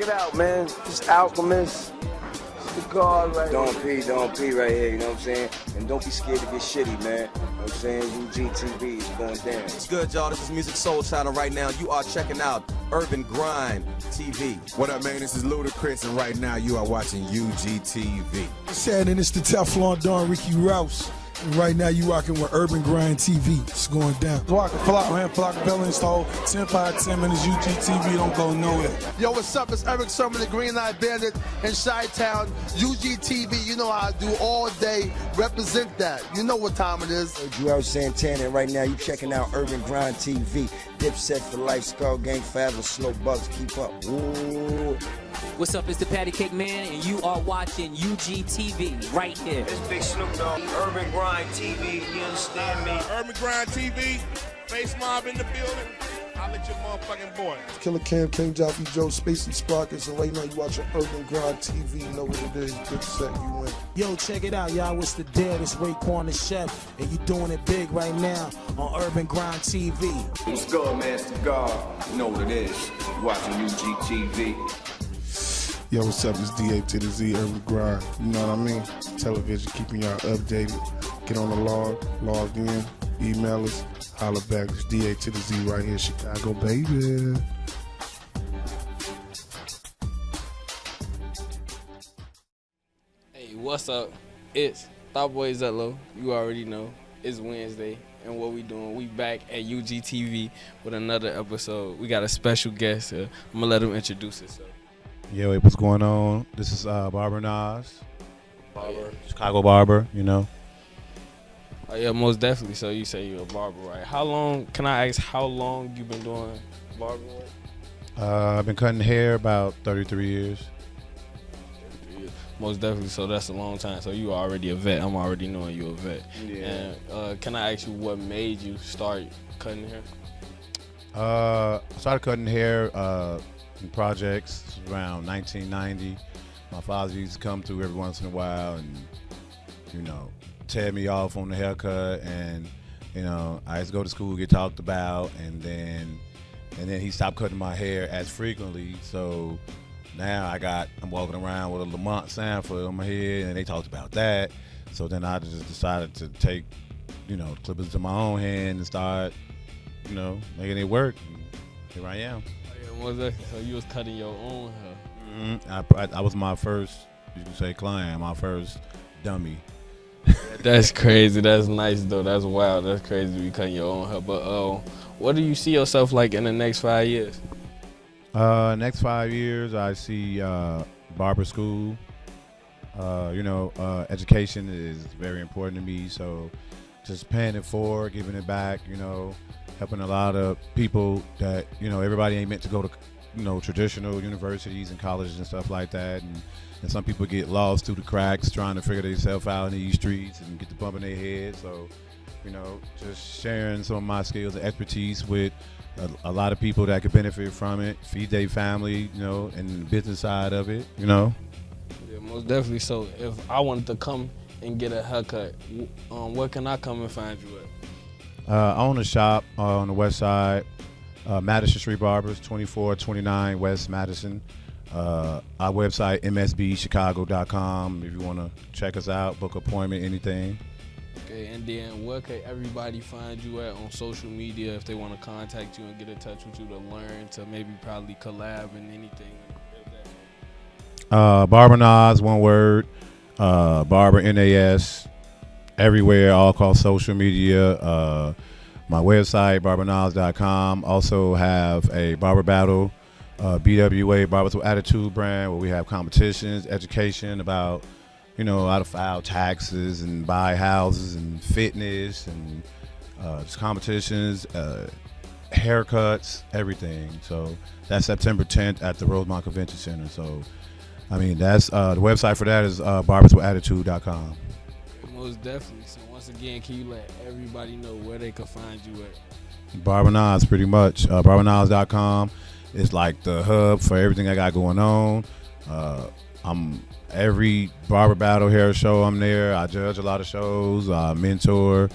it out, man. This Alchemist. The God right here. Don't pee right here, you know what I'm saying? And don't be scared to get shitty, man. You know what I'm saying? UGTV is going down. What's good, y'all? This is Music Soul Channel right now. You are checking out Urban Grind TV. What up, man? This is Ludacris, and right now you are watching UGTV. Shannon, it's the Teflon Don Ricky Rouse. And right now you rocking with Urban Grind TV. It's going down. Flock, man. Flock Bell install. 10 5 10 minutes UGTV. Don't go nowhere. Yo, what's up? It's Eric Sermon, the Green Light Bandit in Chi-Town. UGTV, you know how I do all day. Represent that. You know what time it is. Joel Santana, and right now you checking out Urban Grind TV. Dipset for life, Skull Gang forever, Slow Bugs, keep up. Ooh. What's up, it's the Patty Cake Man, and you are watching UGTV right here. It's Big Snoop Dogg, Urban Grind TV, you understand me? Urban Grind TV, Face Mob in the building. I'll let your motherfucking boy. Killer Cam, King Joffrey, Joe, Spacey Sprockets, and right now you watching Urban Grind TV. You know what it is. Good set, you win. Yo, check it out, y'all. It's the dead. It's Raekwon the Chef, and you doing it big right now on Urban Grind TV. What's good, man? It's the God. You know what it is. You watching UGTV. Yo, what's up? It's DA to the Z, Urban Grind. You know what I mean? Television, keeping y'all updated. Get on the log in, email us, holler back. It's DA to the Z right here, Chicago, baby. Hey, what's up? It's Thot Boy Zello. You already know. It's Wednesday, and what we doing? We back at UGTV with another episode. We got a special guest here. I'm gonna let him introduce himself. Yo, what's going on? This is Barber Nas. Barber. Chicago Barber, you know. Oh yeah, most definitely. So you say you're a barber, right? How long, can I ask how long you been doing barber work? I've been cutting hair about 33 years. 33 years. Most definitely, so that's a long time. So you already a vet. I'm already knowing you a vet. Yeah. And can I ask you what made you start cutting hair? I started cutting hair in projects around 1990. My father used to come through every once in a while and, you know, tear me off on the haircut, and, you know, I used to go to school, get talked about, and then he stopped cutting my hair as frequently. So now I'm walking around with a Lamont Sanford on my head, and they talked about that. So then I just decided to take, you know, clippers to my own hand and start, you know, making it work. And here I am. So you was cutting your own hair? Mm-hmm. I was my first, you can say, client, my first dummy. That's crazy. That's nice though. That's wild. That's crazy to be cutting your own hair. But what do you see yourself like in the next 5 years? Next 5 years, I see barber school. You know, education is very important to me. So just paying it forward, giving it back. You know, helping a lot of people that, you know, everybody ain't meant to go to, you know, traditional universities and colleges and stuff like that. And some people get lost through the cracks trying to figure themselves out in these streets and get the bump in their head. So, you know, just sharing some of my skills and expertise with a lot of people that could benefit from it, feed their family, you know, and the business side of it, you know. Yeah, most definitely. So if I wanted to come and get a haircut, where can I come and find you at? I own a shop on the west side, Madison Street Barbers, 2429 West Madison. Our website, msbchicago.com, if you want to check us out, book appointment, anything. Okay, and then where can everybody find you at on social media if they want to contact you and get in touch with you to learn, to maybe probably collab and anything? Barber Nas, one word, Barber NAS, everywhere, all across social media. My website, barbernas.com. Also have a barber battle, BWA, Barbers with Attitude brand, where we have competitions, education about, you know, how to file taxes and buy houses and fitness and just competitions, haircuts, everything. So that's September 10th at the Rosemont Convention Center. So, I mean, that's the website for that is barberswithattitude.com. Most definitely. So once again, can you let everybody know where they can find you at? Barber Nas, pretty much. Barbernas.com is like the hub for everything I got going on. I'm every barber battle hair show. I'm there. I judge a lot of shows. I mentor.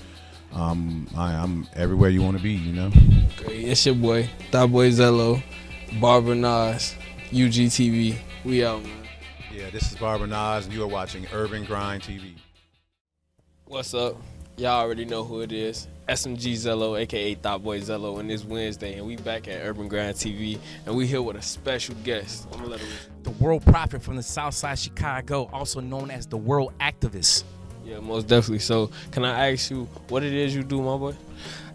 I'm everywhere you want to be. You know. Okay, it's your boy, Thot Boy Zello, Barber Nas. UGTV. We out, man. Yeah, this is Barber Nas, and you are watching Urban Grind TV. What's up? Y'all already know who it is. SMG Zello, aka Thot Boy Zello, and it's Wednesday, and we back at Urban Grind TV, and we here with a special guest. I'm gonna let him. The world prophet from the South Side Chicago, also known as the world activist. Yeah, most definitely. So, can I ask you what it is you do, my boy?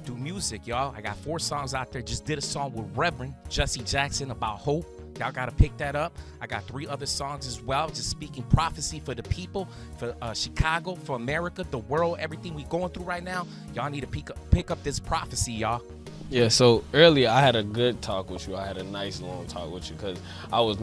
Do music, y'all. I got 4 songs out there. Just did a song with Reverend Jesse Jackson about hope. Y'all got to pick that up. I got 3 other songs as well, just speaking prophecy for the people, for Chicago, for America, the world, everything we going through right now. Y'all need to pick up this prophecy, y'all. Yeah, so earlier I had a good talk with you. I had a nice long talk with you because I was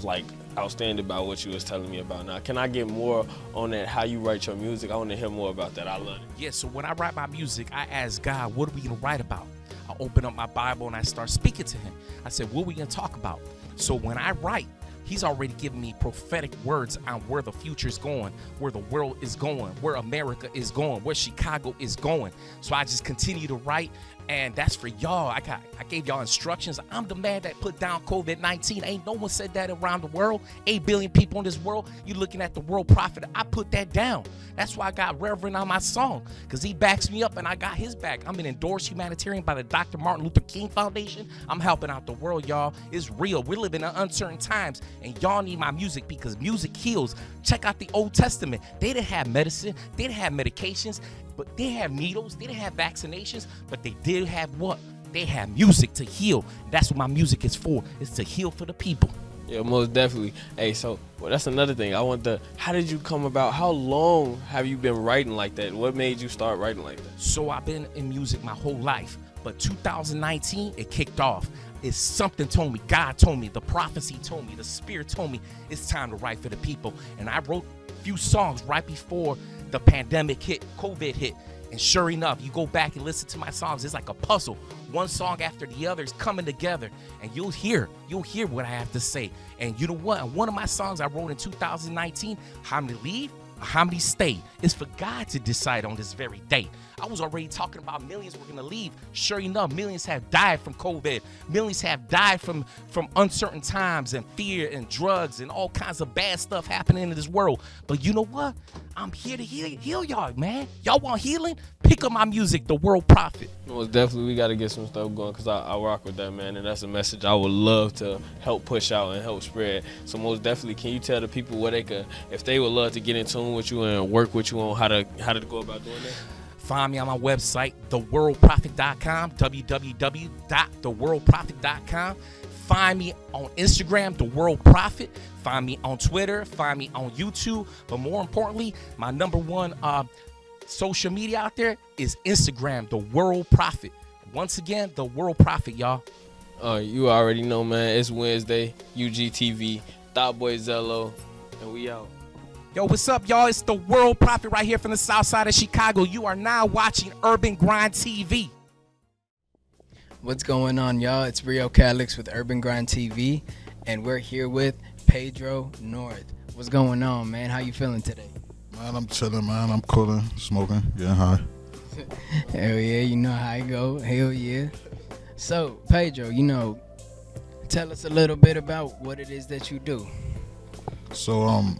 like outstanding about what you was telling me about. Now, can I get more on that, how you write your music? I want to hear more about that. I love it. Yeah, so when I write my music, I ask God, what are we going to write about? I open up my Bible and I start speaking to him. I said, what are we going to talk about? So when I write, he's already given me prophetic words on where the future is going, where the world is going, where America is going, where Chicago is going. So I just continue to write, and that's for y'all. I gave y'all instructions. I'm the man that put down COVID-19. Ain't no one said that around the world. 8 billion people in this world. You looking at the world prophet. I put that down. That's why I got Reverend on my song, because he backs me up and I got his back. I'm an endorsed humanitarian by the Dr. Martin Luther King Foundation. I'm helping out the world, y'all. It's real. We're living in uncertain times, and y'all need my music because music heals. Check out the Old Testament. They didn't have medicine. They didn't have medications. But they have needles, they didn't have vaccinations, but they did have what? They have music to heal. That's what my music is for. It's to heal for the people. Yeah, most definitely. Hey, so that's another thing. How did you come about? How long have you been writing like that? What made you start writing like that? So I've been in music my whole life, but 2019, it kicked off. It's something told me, God told me, the prophecy told me, the spirit told me, it's time to write for the people. And I wrote a few songs right before the pandemic hit, COVID hit. And sure enough, you go back and listen to my songs, it's like a puzzle. One song after the other is coming together, and you'll hear what I have to say. And you know what? One of my songs I wrote in 2019, How Many Leave, How Many Stay, is for God to decide on this very day. I was already talking about millions were gonna leave. Sure enough, millions have died from COVID. Millions have died from uncertain times and fear and drugs and all kinds of bad stuff happening in this world. But you know what? I'm here to heal y'all, man. Y'all want healing? Pick up my music, The World Prophet. Well, definitely we got to get some stuff going because I rock with that, man. And that's a message I would love to help push out and help spread. So most definitely, can you tell the people what they could, if they would love to get in tune with you and work with you on how to go about doing that? Find me on my website, theworldprophet.com, www.theworldprophet.com. Find me on Instagram, The World Prophet. Find me on Twitter. Find me on YouTube. But more importantly, my number one social media out there is Instagram, The World Prophet. Once again, The World Prophet, y'all. You already know, man. It's Wednesday, UGTV, Thot Boy Zello, and we out. Yo, what's up, y'all? It's the World Prophet right here from the South Side of Chicago. You are now watching Urban Grind TV. What's going on, y'all? It's Rio Calix with Urban Grind TV, and we're here with PayDroNorth. What's going on, man? How you feeling today? Man, I'm chilling, man. I'm cooling, smoking, getting high. Hell yeah, you know how it go. Hell yeah. So, Pedro, tell us a little bit about what it is that you do. So, I'm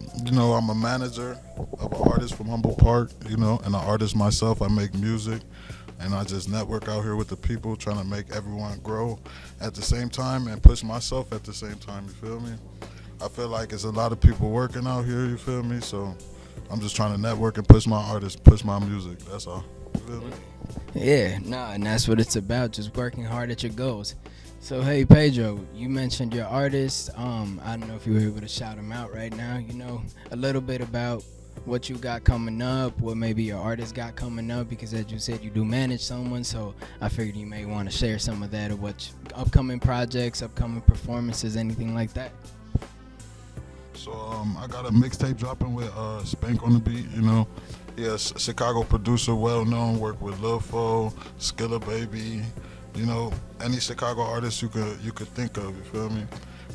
a manager of an artist from Humboldt Park, and an artist myself. I make music, and I just network out here with the people, trying to make everyone grow at the same time and push myself at the same time, you feel me? I feel like it's a lot of people working out here, you feel me? So, I'm just trying to network and push my artists, push my music, that's all, you feel me? Yeah, and that's what it's about, just working hard at your goals. So, hey, Pedro, you mentioned your artist. I don't know if you were able to shout him out right now. A little bit about what you got coming up, what maybe your artist got coming up, because as you said, you do manage someone, so I figured you may want to share some of that, or what upcoming projects, upcoming performances, anything like that. So, I got a mixtape dropping with Spank on the beat, Yes, Chicago producer, well-known, work with Lil Fo, Skilla Baby, any Chicago artist you could think of, you feel me?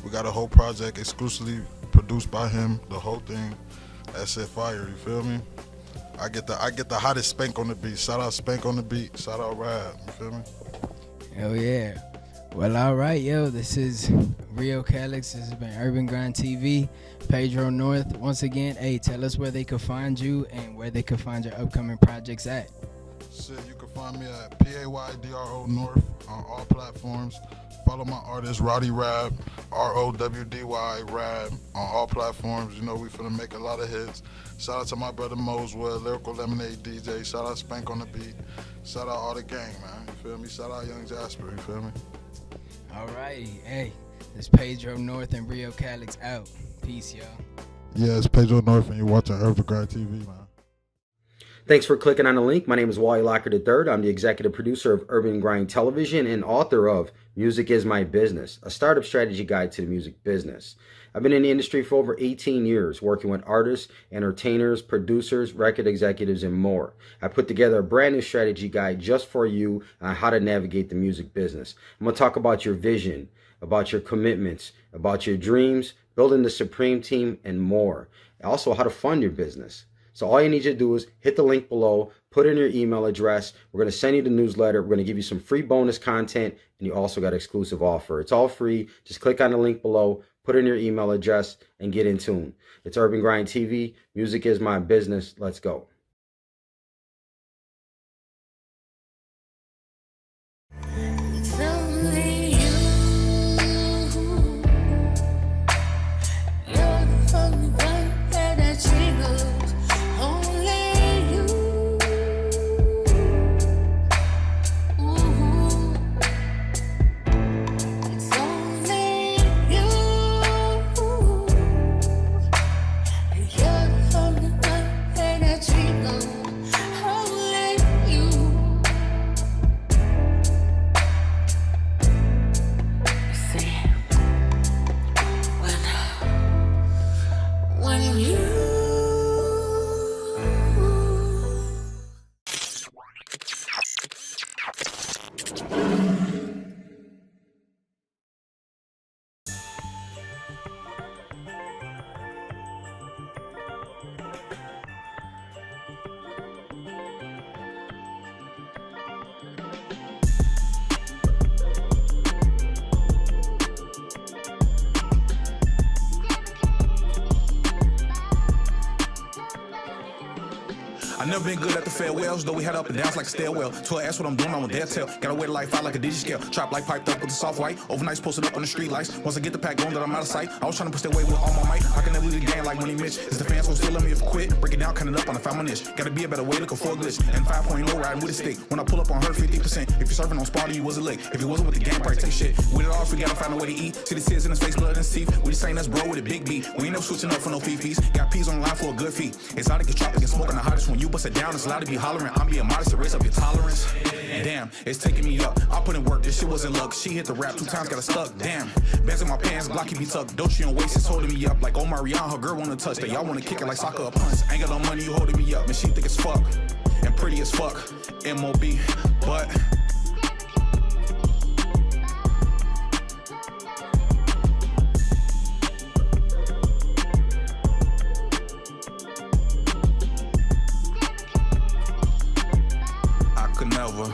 We got a whole project exclusively produced by him, the whole thing. That shit fire, you feel me? I get the hottest Spank on the beat. Shout out Spank on the beat. Shout out Rab, you feel me? Hell yeah. Well, all right, yo. This is Rio Calix. This has been Urban Grind TV. PayDroNorth. Once again, hey, tell us where they could find you and where they could find your upcoming projects at. Shit, you can find me at PayDro North on all platforms. Follow my artist, Roddy Rab, ROWDY Rab, on all platforms. You know, we finna make a lot of hits. Shout out to my brother Moswell, Lyrical Lemonade DJ. Shout out Spank on the beat. Shout out all the gang, man. You feel me? Shout out Young Jasper. You feel me? All right. Hey, this is PayDroNorth and Rio Calix out. Peace, y'all. Yeah, it's PayDroNorth, and you're watching Urban Grind TV, man. Thanks for clicking on the link. My name is Wally Lockard III. I'm the executive producer of Urban Grind Television and author of Music is My Business, a startup strategy guide to the music business. I've been in the industry for over 18 years, working with artists, entertainers, producers, record executives, and more. I put together a brand new strategy guide just for you on how to navigate the music business. I'm going to talk about your vision, about your commitments, about your dreams, building the supreme team, and more. Also, how to fund your business. So all you need to do is hit the link below, put in your email address. We're going to send you the newsletter. We're going to give you some free bonus content, and you also got exclusive offer. It's all free. Just click on the link below, put in your email address, and get in tune. It's Urban Grind TV. Music is my business. Let's go. I never been good at the farewells, though we had up and downs like a stairwell. So I asked what I'm doing, I'm on dead tail. Gotta wear the life out like a digi-scale. Trap like piped up with the soft white. Overnights posted up on the street lights. Once I get the pack going, that I'm out of sight. I was trying to push that weight with all my might. I can never leave the game like Money Mitch. Is the fans gon' still let me if I quit? Break it down, count it up on the 5 my niche. Gotta be a better way, looking for a glitch. And 5.0 riding with a stick. When I pull up on her, 50%. If you're serving on Sparta, you was a lick. If you wasn't with the game, probably take shit. With it all, we gotta find a way to eat. See the tears in his face, blood in his teeth. We just ain't us, bro, with a big beat. We ain't no switching up for no fifis. Got peas on the line for a good feat. Exotic is tropic and smoking the hottest. When you bust it down, it's allowed to be hollering. I'm being modest to raise up your tolerance. Damn, it's taking me up. I put in work, this shit wasn't luck. She hit the rap 2 times, got her stuck. Damn, bands in my pants, Glocky be tucked. Dolce on waist is holding me up like Omarion. Her girl wanna touch that. Y'all wanna kick it like soccer up punts. Ain't got no money, you holding me up. Man, she thick as fuck and pretty as fuck. MOB, but never.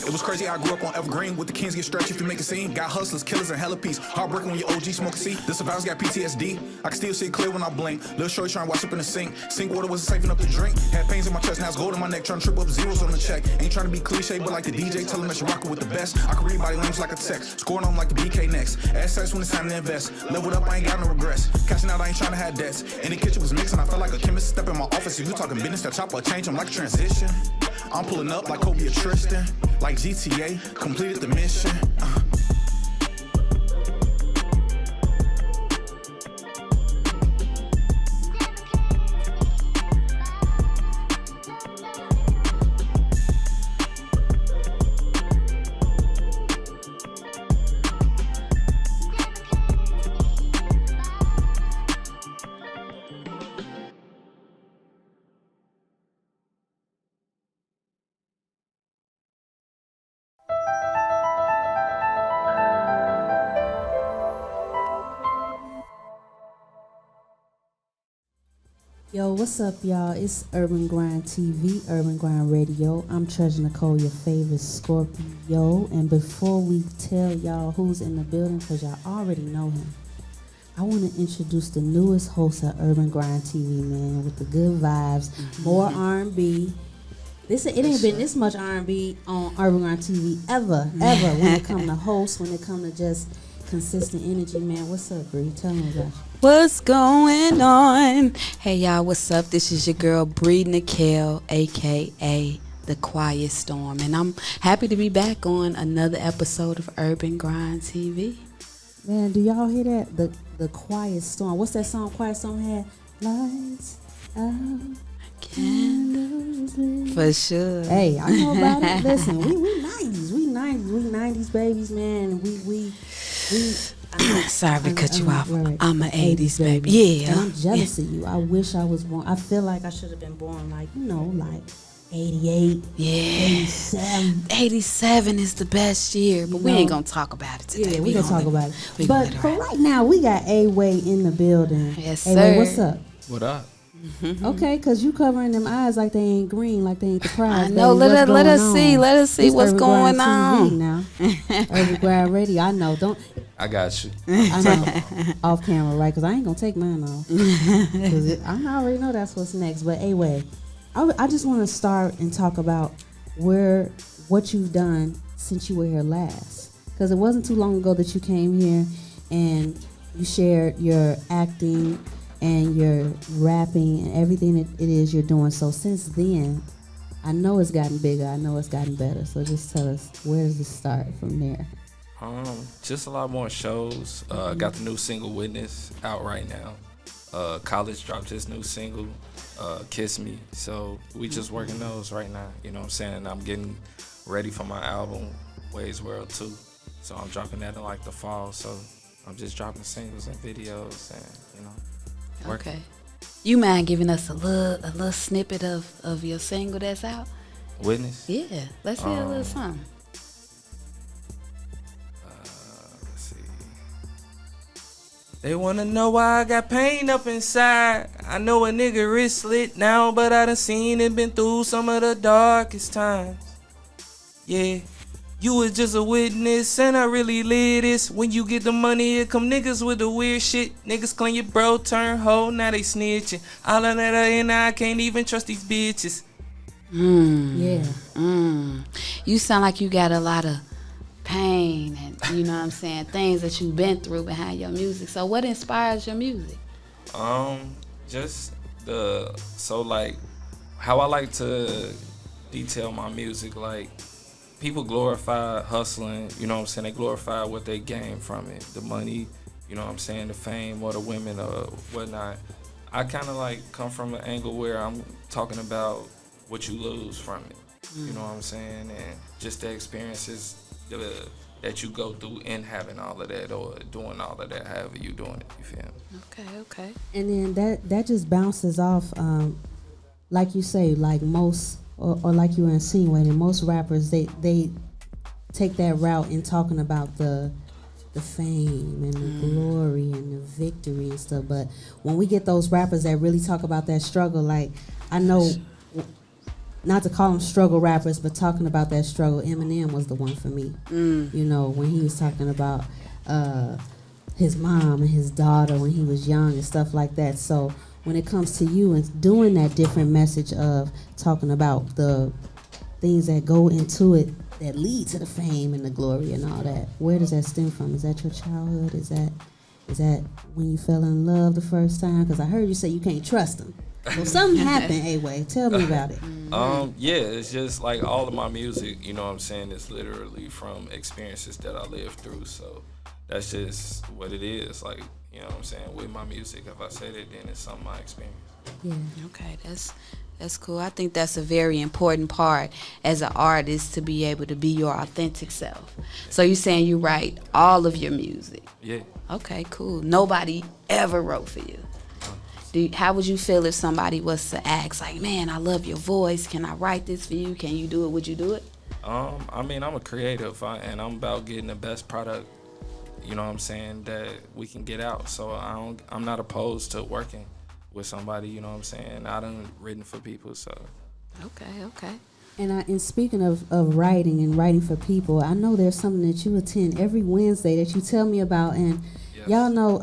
It was crazy, I grew up on Evergreen with the kings get stretched if you make a scene. Got hustlers, killers, and hella peace. Heartbreaking when your OG smoke a seat. The survivors got PTSD. I can still see it clear when I blink. Little shorty trying to wash up in the sink. Sink water wasn't safe enough to drink. Had pains in my chest, now it's gold in my neck. Trying to trip up zeros on the check. Ain't trying to be cliche, but like the DJ telling us you're rocking with the best. I can read body language like a text. Scoring on like the BK next. Assets when it's time to invest. Leveled up, I ain't got no regrets. Cashing out, I ain't trying to have debts. In the kitchen was mixing, I felt like a chemist. Step in my office, if you talking business, that chopper change, I'm like a transition. I'm pulling up like Kobe or Tristan. Like GTA, completed the mission. Yo, what's up, y'all? It's Urban Grind TV, Urban Grind Radio. I'm Treasur Necole, your favorite Scorpio. And before we tell y'all who's in the building, because y'all already know him, I want to introduce the newest host of Urban Grind TV, man, with the good vibes, more R&B. It ain't been this much R&B on Urban Grind TV ever, when it come to hosts, when it come to just consistent energy, man. What's up, Bree? Tell me about you. What's going on? Hey, y'all, what's up? This is your girl, Bree Nickelle, a.k.a. The Quiet Storm. And I'm happy to be back on another episode of Urban Grind TV. Man, do y'all hear that? The Quiet Storm. What's that song Quiet Storm had? Lights out, candles lit. For sure. Hey, I know about it. Listen, we 90s. We 90s babies, man. We Sorry to cut you off. Right. I'm an 80s baby. Yeah. And I'm jealous of you. I wish I was born. I feel like I should have been born like 88, 87. 87 is the best year, but we ain't going to talk about it today. Yeah, we going to talk about it. But for right now, we got A-Way in the building. Yes, A-Way, sir. what's up? What up? Okay, because you covering them eyes like they ain't green, like they ain't the prize. I know. Let us see what's going on. Now. Urban Grind Radio, I know. I got you. I know. Off camera, right? Because I ain't going to take mine off. Because I already know that's what's next. But anyway, I just want to start and talk about what you've done since you were here last. Because it wasn't too long ago that you came here and you shared your acting and your rapping and everything that it is you're doing. So since then, I know it's gotten bigger. I know it's gotten better. So just tell us, where does it start from there? Just a lot more shows. Got the new single Witness out right now. College dropped his new single, Kiss Me. So we just working those right now. You know what I'm saying? I'm getting ready for my album, Ways World 2. So I'm dropping that in like the fall. So I'm just dropping singles and videos and, you know, working. Okay. You mind giving us a little snippet of your single that's out? Witness? Yeah. Let's hear a little something. Let's see. They wanna know why I got pain up inside. I know a nigga wrist slit now, but I done seen and been through some of the darkest times. Yeah. You was just a witness, and I really live this. When you get the money, here come niggas with the weird shit. Niggas claim your bro, turn hoe, now they snitching. All of that and I can't even trust these bitches. Yeah. You sound like you got a lot of pain and, you know what I'm saying, things that you've been through behind your music. So what inspires your music? Just like how I like to detail my music, like, people glorify hustling, you know what I'm saying? They glorify what they gain from it, the money, you know what I'm saying, the fame or the women or whatnot. I kind of like come from an angle where I'm talking about what you lose from it, you know what I'm saying? And just the experiences that you go through in having all of that or doing all of that, however you doing it, you feel me? Okay. And then that just bounces off, like you say, like most, or like you were insinuating, most rappers, they take that route in talking about the fame and the glory and the victory and stuff. But when we get those rappers that really talk about that struggle, like, I know, not to call them struggle rappers, but talking about that struggle, Eminem was the one for me. You know, when he was talking about his mom and his daughter when he was young and stuff like that. So when it comes to you and doing that different message of talking about the things that go into it that lead to the fame and the glory and all that, where does that stem from? Is that your childhood? Is that when you fell in love the first time? Because I heard you say you can't trust them. So something happened, A-Way. Tell me about it. Yeah, it's just like all of my music, you know what I'm saying, is literally from experiences that I lived through. So that's just what it is. Like, you know what I'm saying, with my music, if I said it, then it's something I experienced. Yeah. Okay, that's cool. I think that's a very important part as an artist, to be able to be your authentic self. So you're saying you write all of your music? Yeah. Okay, cool. Nobody ever wrote for you? How would you feel if somebody was to ask, like, man, I love your voice, can I write this for you? Can you do it? Would you do it? I mean, I'm a creative, and I'm about getting the best product, you know what I'm saying, that we can get out. So I'm not opposed to working with somebody, you know what I'm saying? I done written for people, so. Okay. And speaking of writing and writing for people, I know there's something that you attend every Wednesday that you tell me about, and y'all know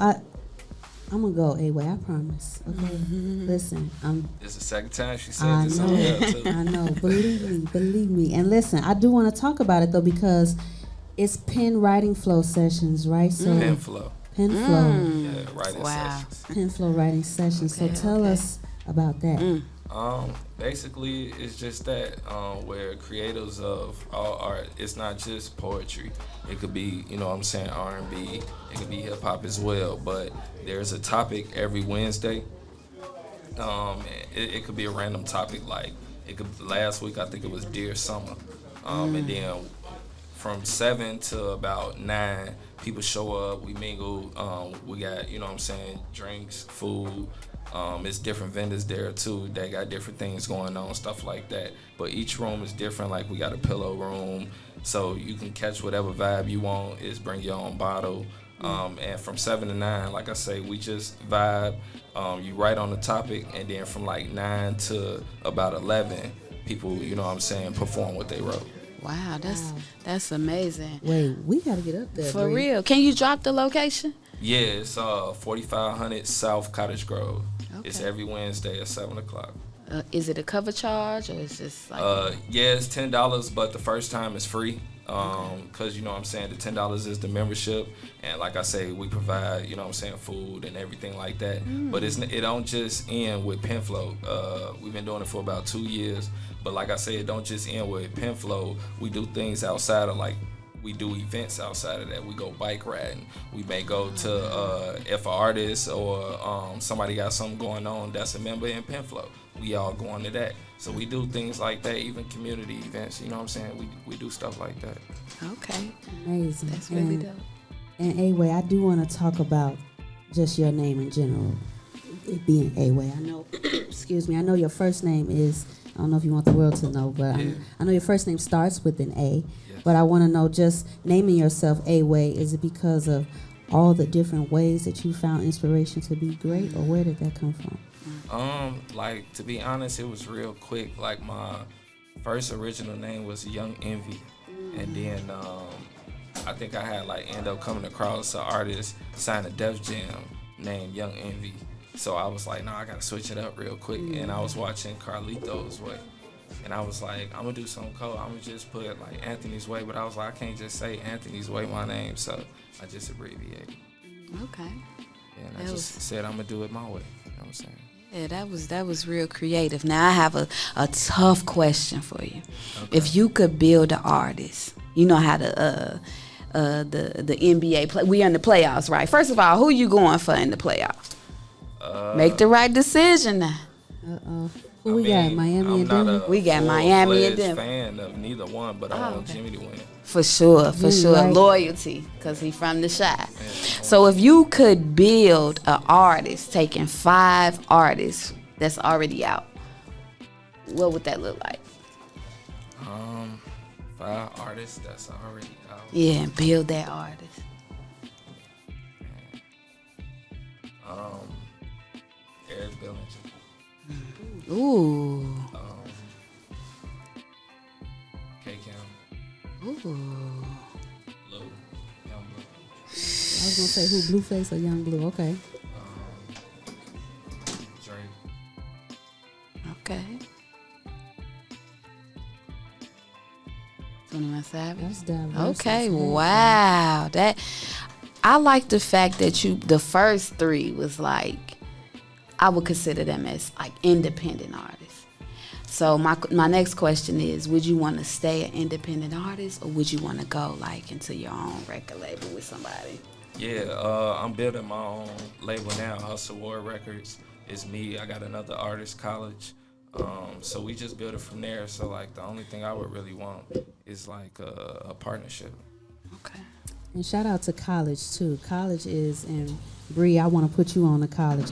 I'm gonna go A-Way, I promise. Okay, listen, It's the second time she said this on air too. I know, believe me. And listen, I do want to talk about it though because it's pen writing flow sessions, right? So Pen flow. Pen flow. Yeah, writing sessions. Pen flow writing sessions. So tell us about that. Basically, it's just that where creators of all art, it's not just poetry. It could be, you know what I'm saying, R&B. It could be hip hop as well. But there's a topic every Wednesday. It could be a random topic. Like last week I think it was Dear Summer, and then from 7 to about 9, people show up. We mingle. We got, you know what I'm saying, drinks, food. It's different vendors there too. They got different things going on, stuff like that. But each room is different. Like we got a pillow room, so you can catch whatever vibe you want. Is bring your own bottle. And from 7 to 9, like I say, we just vibe. You write on the topic, and then from like 9 to about 11, people, you know what I'm saying, perform what they wrote. Wow, that's amazing. Wait, we gotta get up there. For Bree. real. Can you drop the location? Yeah, it's 4500 South Cottage Grove. Okay. It's every Wednesday at 7 o'clock. Is it a cover charge or is just like? Yeah, it's $10, but the first time is free. Cause you know what I'm saying, the $10 is the membership, and like I say, we provide, you know what I'm saying, food and everything like that. But it don't just end with pen flow. We've been doing it for about 2 years, but like I say, it don't just end with pen flow. We do things outside of, like, we do events outside of that. We go bike riding. We may go to if an artist or somebody got something going on that's a member in pen flow, we all going to that. So we do things like that, even community events, you know what I'm saying? We do stuff like that. Okay. Amazing. That's really dope. And A-Way, I do want to talk about just your name in general. It being A-Way. I know, excuse me, I know your first name is, I don't know if you want the world to know, but I know your first name starts with an A. Yes. But I want to know, just naming yourself A-Way, is it because of all the different ways that you found inspiration to be great, or where did that come from? Like, to be honest, it was real quick. Like, my first original name was Young Envy, and then I think I had end up coming across an artist signed a Def Jam named Young Envy. So I was like, I gotta switch it up real quick. And I was watching Carlito's Way, and I was like, I'm gonna do something cool. I'm gonna just put Anthony's Way, but I was like, I can't just say Anthony's Way my name, so I just abbreviated. Okay. Yeah, and I just said I'm gonna do it my way. You know what I'm saying? Yeah, that was real creative. Now I have a tough question for you. Okay. If you could build an artist, you know how the NBA play. We in the playoffs, right? First of all, who you going for in the playoffs? Make the right decision now. Who we got? Miami and Denver. We got Miami and Denver. I'm not a fan of neither one, but I want Jimmy to win. For sure. Right. Loyalty, because he from the Chi. So if you could build an artist, taking 5 artists that's already out, what would that look like? 5 artists that's already out. Yeah, build that artist. Eric Bellinger. Ooh. K-Cam. Ooh. Blue. Young Blue. I was gonna say who, Blueface or Young Blue? Okay. Drake. Okay. 21 Savage. That's diverse. Okay. Wow. That I like the fact that the first 3 was I would consider them as independent artists. So my next question is, would you want to stay an independent artist, or would you want to go into your own record label with somebody? Yeah, I'm building my own label now, Hustle War Records. It's me. I got another artist, College. So we just build it from there. So the only thing I would really want is a partnership. Okay. And shout out to College too. College is, and Bree, I want to put you on the College.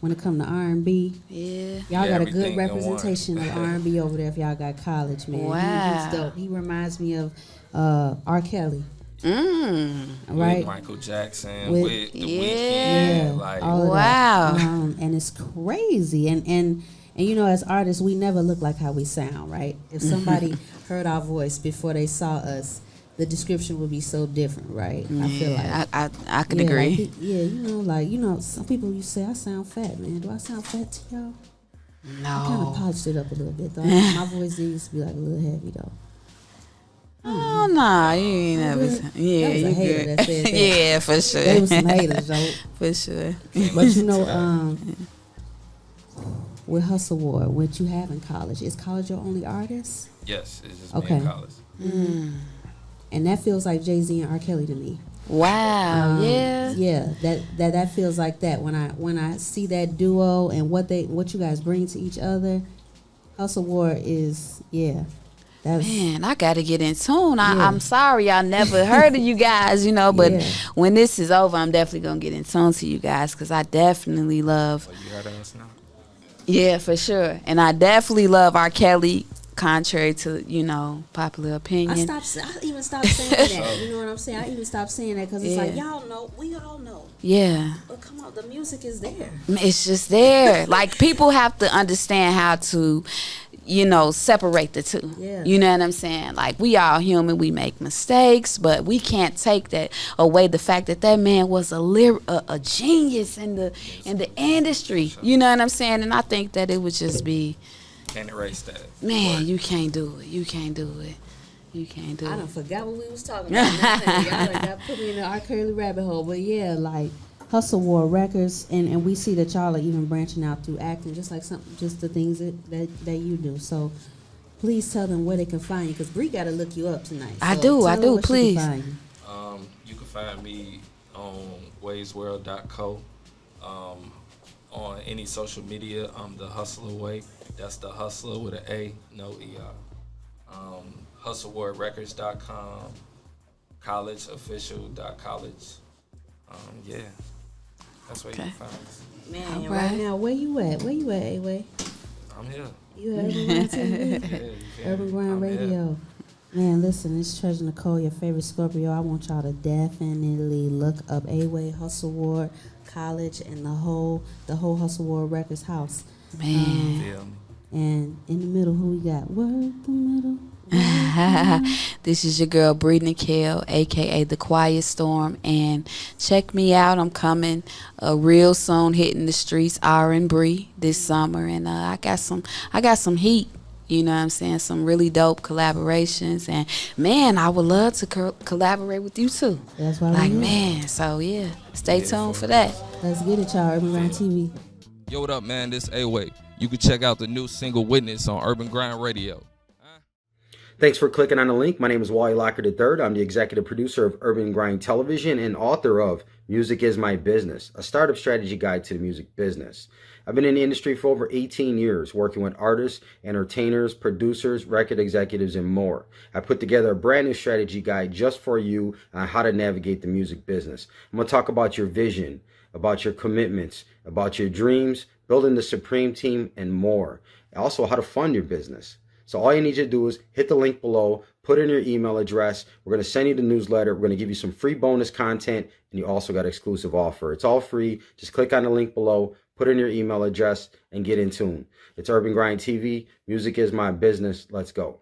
When it come to R&B, y'all got a good representation of R&B over there. If y'all got College, man, wow, he's dope. He reminds me of R. Kelly. Right. With Michael Jackson, With- with The Yeah, Weeknd. Like, all of Wow. that. And it's crazy. And you know, as artists, we never look like how we sound, right? If somebody heard our voice before they saw us, the description would be so different, right? I feel like I can yeah, agree. Like, some people you say I sound fat, man. Do I sound fat to y'all? No. I kind of polished it up a little bit though. My voice used to be like a little heavy though. Oh no, you ain't never. Yeah, That was a you hater good. that said that. Yeah, for sure. They was some haters, though. For sure. But you know, with Hustle War, what you have in college, is college your only artist? yes, it's just me in college. And that feels like Jay-Z and R. Kelly to me. Wow. Yeah. That feels like that when I see that duo and what you guys bring to each other. Hustle War is Man, I gotta get in tune. I'm sorry I never heard of you guys, but when this is over, I'm definitely gonna get in tune to you guys because I definitely love. Oh, you heard of us now? Yeah, for sure. And I definitely love R. Kelly, contrary to, popular opinion. I even stopped saying that. You know what I'm saying? I even stopped saying that because it's like, y'all know, we all know. Yeah. But come on, the music is there. It's just there. Like, people have to understand how to, separate the two. Yeah. You know what I'm saying? Like, we all human. We make mistakes, but we can't take that away. The fact that man was a genius in the industry. You know what I'm saying? And I think that it would just be, Can't erase that. man, you can't do it. You can't do it. You can't do it. I done forgot what we was talking about. Y'all done got put me in the R. Kelly rabbit hole. But yeah, like Hustle War Records, and we see that y'all are even branching out through acting, just the things that you do. So please tell them where they can find you, because Bree got to look you up tonight. I So do, tell her where she please. can find you. You can find me on waysworld.co. On any social media, I'm the Hustler Way. That's the Hustler with an A, no ER. HustleWordRecords.com, collegeofficial.college. Yeah, that's where you can find us. Man, right now, where you at? A-Way? I'm here. You at Urban Grind TV? Urban Grind Radio. Man, listen, it's Treasur Necole, your favorite Scorpio. I want y'all to definitely look up A-Way, Hustle War, College, and the whole Hustle War Records house. Man. And in the middle, who we got? Word the middle. This is your girl Bree Nickelle, aka The Quiet Storm, and check me out. I'm coming real soon, hitting the streets, R&B this summer, and I got some heat. You know what I'm saying? Some really dope collaborations, and man, I would love to collaborate with you too. That's why like we man. So yeah, stay tuned for that. Let's get it, y'all. Urban Grind TV. Yo, what up, man? This A-Way. You can check out the new single Witness on Urban Grind Radio. Thanks for clicking on the link. My name is Wally Lockard III. I'm the executive producer of Urban Grind Television and author of Music is My Business, a startup strategy guide to the music business. I've been in the industry for over 18 years, working with artists, entertainers, producers, record executives, and more. I put together a brand new strategy guide just for you on how to navigate the music business. I'm going to talk about your vision, about your commitments, about your dreams, building the supreme team, and more. Also, how to fund your business. So all you need to do is hit the link below, put in your email address. We're going to send you the newsletter. We're going to give you some free bonus content, and you also got exclusive offer. It's all free. Just click on the link below, put in your email address, and get in tune. It's Urban Grind TV. Music is my business. Let's go.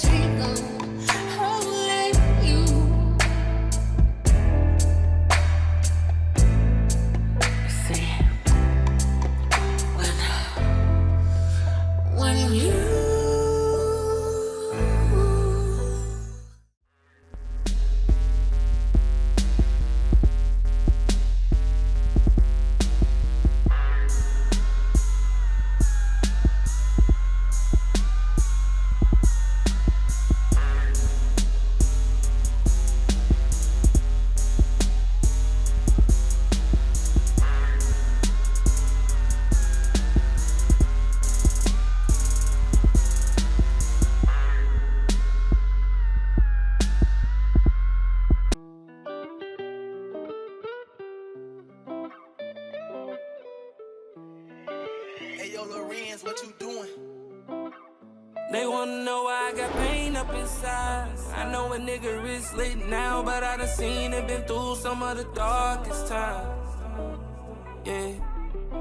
Dream what you doing? They wanna know why I got pain up inside. I know a nigga is lit now, but I done seen it, been through some of the darkest times. Yeah,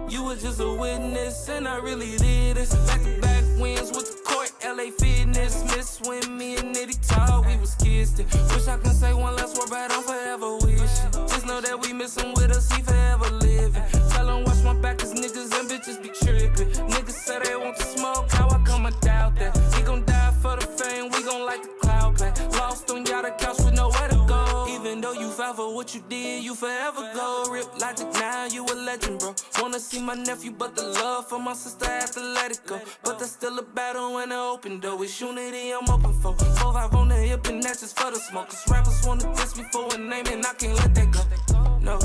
you was just a witness, and I really did this. Back-to-back wins with the court, LA Fitness. Miss when me and Nitty talk, we was kissed. Wish I could say one last word, but I'm forever wishing. Just know that we miss him with us, he forever living. Tell him watch my back, cause niggas and bitches be tripping. Niggas say they want to smoke, how I come, I doubt that. He gon' die for the fame, we gon' like the cloud back. Lost on y'all the couch with nowhere to go. Even though you fell for what you did, you forever go. Rip Logic, now you a legend, bro. Wanna see my nephew, but the love for my sister, I have to let it go. But there's still a battle and an open door. It's unity I'm open for. 4-5 on the hip and that's just for the smoke. Cause rappers wanna diss me for a name and I can't let that go. No,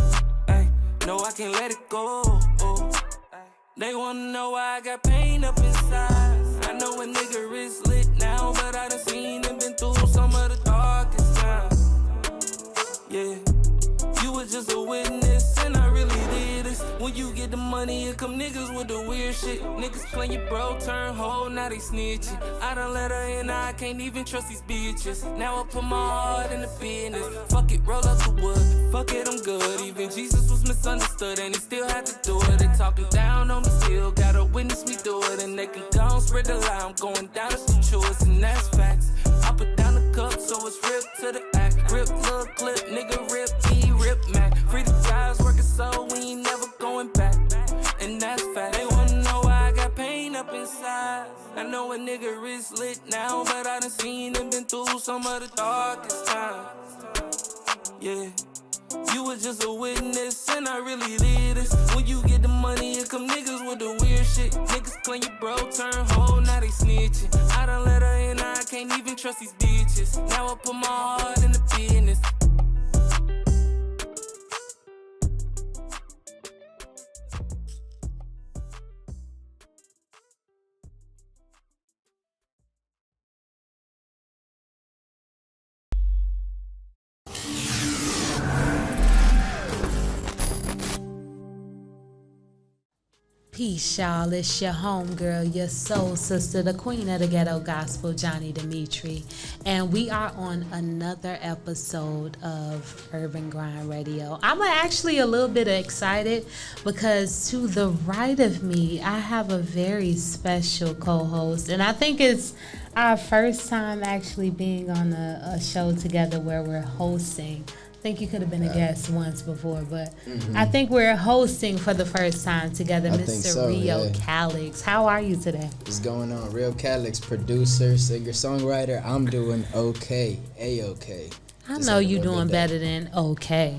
ay, no, I can't let it go. They wanna know why I got pain up inside. I know a nigga is lit now, but I done seen and been through some of the darkest times. Yeah, you was just a witness, and I really did this. When you get the money, here come niggas with the weird shit. Niggas claim you bro, turn hoe, now they snitching. I done let her in, I can't even trust these bitches. Now I put my heart in the business. Fuck it, roll up the wood. Fuck it, I'm good. Even Jesus was misunderstood, and he still had to do it. They talking down on me still, gotta witness me do it. And they can go and spread the lie, I'm going down to some choice, and that's facts. I put down the cup, so it's ripped to the act. Rip, little clip, nigga, rip, he rip, Mac. Free the guys working so we ain't never going back. And that's fact. They wanna know why I got pain up inside. I know a nigga is lit now, but I done seen and been through some of the darkest times. Yeah, you was just a witness, and I really did this. When you get the money, here come niggas with the weird shit. Niggas claim you bro, turn hoe, now they snitching. I done let her in, I can't even trust these bitches. Now I put my heart in the business. Peace, y'all. It's your homegirl, your soul sister, the queen of the ghetto gospel, Johni Demeatri. And we are on another episode of Urban Grind Radio. I'm actually a little bit excited because to the right of me, I have a very special co-host. And I think it's our first time actually being on a show together where we're hosting. I think you could have been a guest once before, but I think we're hosting for the first time together, Mr. Rio Calix. How are you today? What's going on? Rio Calix, producer, singer, songwriter. I'm doing okay, A-okay. I know you're doing better than okay.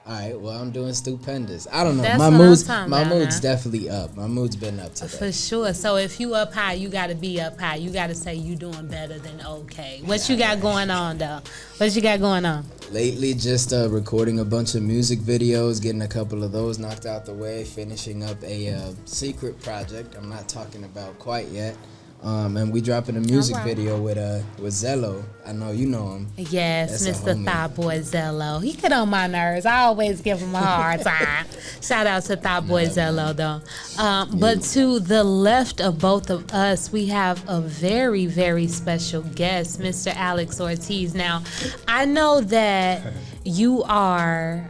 All right, well, I'm doing stupendous. I don't know. That's My mood's definitely up. My mood's been up today. For sure. So if you up high, you got to be up high. You got to say you doing better than okay. What you got going on, though? What you got going on? Lately, just recording a bunch of music videos, getting a couple of those knocked out the way, finishing up a secret project I'm not talking about quite yet. And we dropping a music video with Zello. I know you know him. Yes, that's Mr. Thot Boy Zello. He get on my nerves. I always give him a hard time. Shout out to Thot Boy Zello, though. But to the left of both of us, we have a very, very special guest, Mr. Alex Ortiz. Now, I know that you are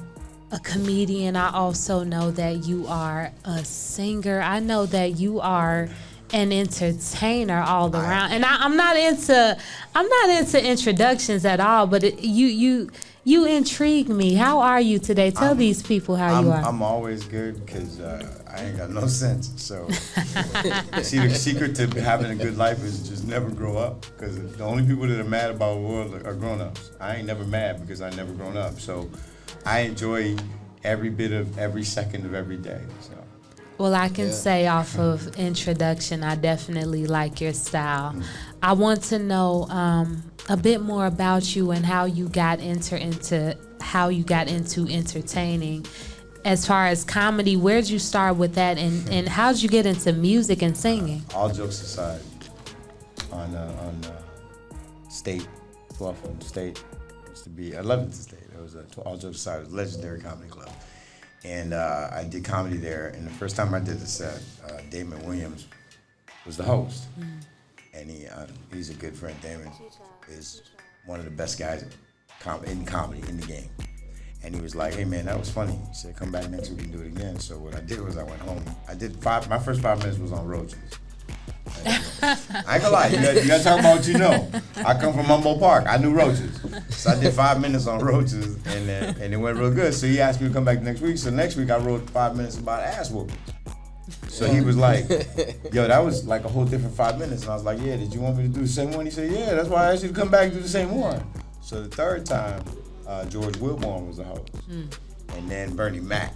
a comedian. I also know that you are a singer. I know that you are an entertainer all around, and I'm not into introductions at all. But you intrigue me. How are you today? Tell these people how you are. I'm always good because I ain't got no sense. So see, the secret to having a good life is just never grow up. Because the only people that are mad about the world are grown-ups. I ain't never mad because I never grown up. So I enjoy every bit of every second of every day. So. Well, I can say off of introduction, I definitely like your style. I want to know a bit more about you and how you got into entertaining. As far as comedy, where'd you start with that, and how'd you get into music and singing? All jokes aside, on State, 12th State, used to be 11th State. It was all jokes aside, it was a legendary comedy club. And I did comedy there. And the first time I did the set, Damon Williams was the host. And he's a good friend. Damon is one of the best guys in comedy in the game. And he was like, hey man, that was funny. He said, come back next week and do it again. So what I did was I went home. My first 5 minutes was on roaches. I ain't gonna lie, you gotta talk about what you know. I come from Humboldt Park. I knew roaches. So I did 5 minutes on roaches and it went real good. So he asked me to come back next week. So next week I wrote 5 minutes about ass whooping. So he was like, yo, that was like a whole different 5 minutes. And I was like, yeah, did you want me to do the same one? He said, yeah, that's why I asked you to come back and do the same one. So the third time, George Wilborn was the host. And then Bernie Mac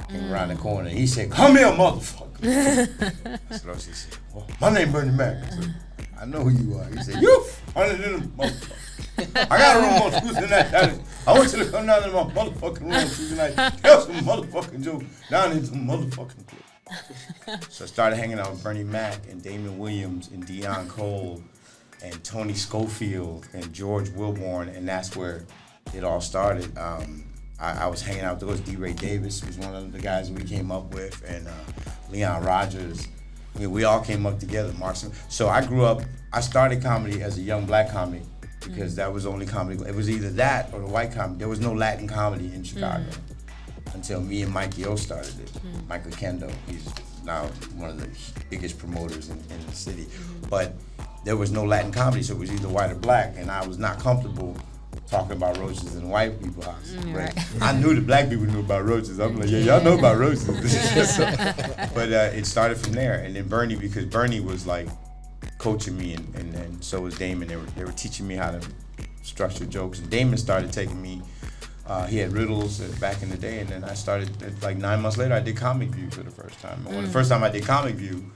came around the corner. He said, come here, motherfucker. I said, he said, well, my name Bernie Mac. I said, I know who you are. He said, you one of them motherfuckers. I got a room on Tuesday night. I want you to come down to my motherfucking room on Tuesday night. Tell some motherfucking joke down in some motherfucking clip. So I started hanging out with Bernie Mac and Damon Williams and Deion Cole and Tony Schofield and George Wilborn, and that's where it all started. I was hanging out with those. D. Ray Davis was one of the guys we came up with, and Leon Rogers. I mean, we all came up together. So I grew up. I started comedy as a young black comic because that was the only comedy. It was either that or the white comedy. There was no Latin comedy in Chicago until me and Mikey O started it. Michael Kendo. He's now one of the biggest promoters in the city. But there was no Latin comedy, so it was either white or black, and I was not comfortable talking about roaches in white people's house. Right? I knew the black people knew about roaches. I'm like, yeah, y'all know about roaches. But it started from there, and then Bernie, because Bernie was like coaching me, and so was Damon. They were teaching me how to structure jokes, and Damon started taking me. He had riddles back in the day, and then I started, like 9 months later, I did Comic View for the first time. And when the first time I did Comic View,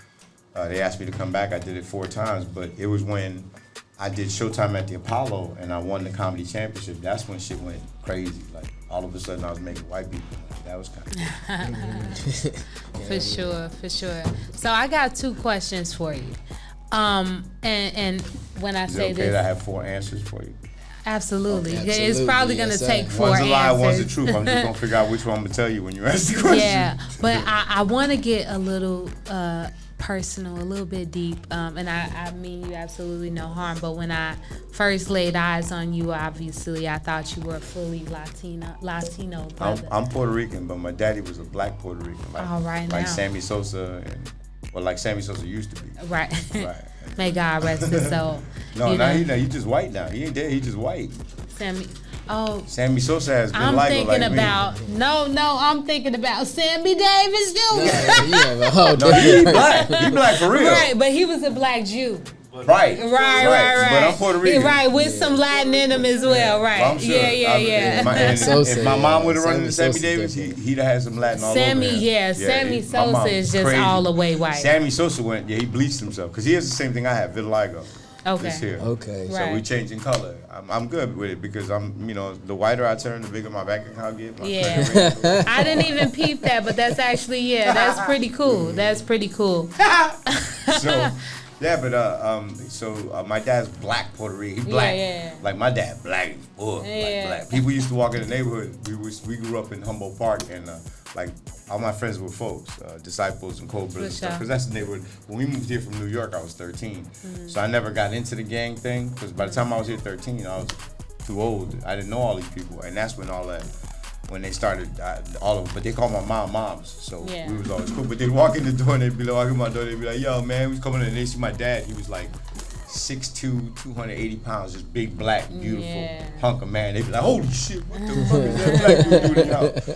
they asked me to come back. I did it 4 times, but it was when I did Showtime at the Apollo and I won the comedy championship. That's when shit went crazy. Like all of a sudden I was making white people. That was kind of For sure. So I got 2 questions for you. And when I say this, I have 4 answers for you. Absolutely. It's probably going to take 4 answers. One's a lie, answers. one's the truth. I'm just going to figure out which one I'm going to tell you when you ask the question. Yeah, but I want to get a little personal, a little bit deep, and I mean you absolutely no harm, but when I first laid eyes on you, obviously I thought you were a fully Latino brother. I'm Puerto Rican, but my daddy was a black Puerto Rican, like Sammy Sosa, like Sammy Sosa used to be. Right. May God rest his soul. He just white now. He ain't dead. He just white. Sammy Sosa has been I'm thinking about Sammy Davis Jr. He black. He black for real. Right, but he was a black Jew. Right. But I'm Puerto Rican. Right, with some Latin in him as well. Right. Well, I'm sure. Yeah. If my mom would have run into Sammy Davis, he'd have had some Latin all over him. Sammy Sosa is just crazy. All the way white. Sammy Sosa he bleached himself because he has the same thing I have, vitiligo. Okay. Here. Okay. So we changing color. I'm good with it because the whiter I turn, the bigger my bank account get. I didn't even peep that, but that's actually that's pretty cool. That's pretty cool. My dad's black Puerto Rican. He's black. Like my dad, black. Black. People used to walk in the neighborhood. We grew up in Humboldt Park, and like all my friends were folks, disciples and co-brothers and stuff. Because that's the neighborhood. When we moved here from New York, I was 13. So I never got into the gang thing because by the time I was here 13, I was too old. I didn't know all these people, and that's when all that. When they started, all of them, but they called my mom moms, so we was always cool. But they'd walk in the door and they'd be like, walk in my door, they'd be like, yo, man, we was coming in and they see my dad. He was like 6'2", 280 pounds, just big, black, beautiful hunk of man. They'd be like, holy shit, what the fuck is that black dude doing out?